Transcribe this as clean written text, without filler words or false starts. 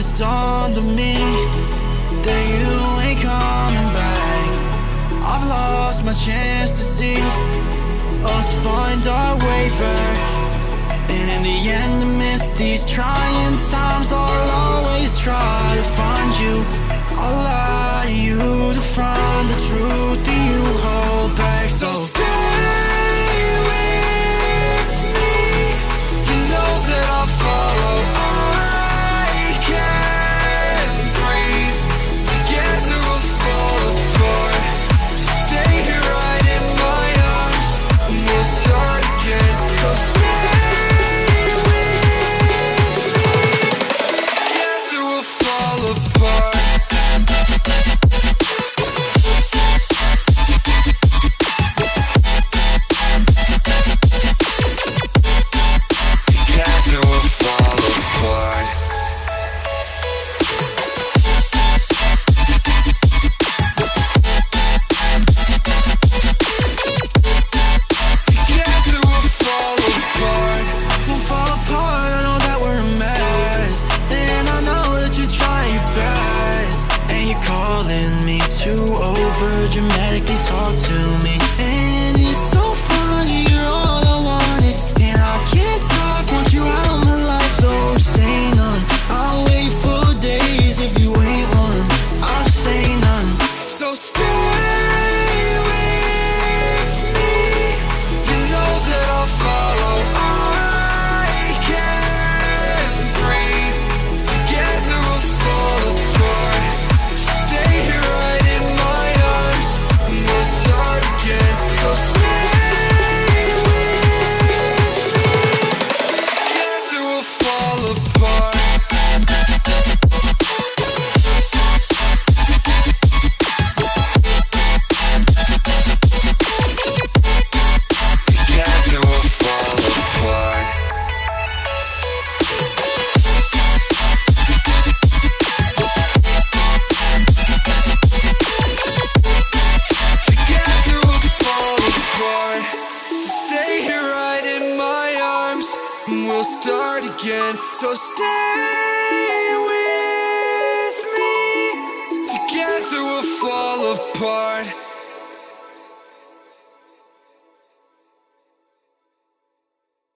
it's dawned on me that you ain't coming back. I've lost my chance to see us find our way back. And in the end, amidst these trying times, I'll always try to find you. I'll lie to you to find the truth that you hold back. So stay with me. You know that I'll follow. I can't breathe. Together we'll fall apart. Just stay here right in my arms, and we'll start again. So stay with me. Together we'll fall apart. Dramatically talk to me, and it's so funny, you're all I wanted, and I can't talk, want you out of my life, so say none. I'll wait for days if you ain't one, I'll just say none. So stay with me, you know that I'll follow. I can't breathe, together we'll fall apart. Stay here right in my arms, we'll start again. So stay with me. Together we'll fall apart. Together we'll fall apart. Together we'll fall apart. Just stay here right in my arms, and we'll start again. So stay with me. Together we'll fall apart.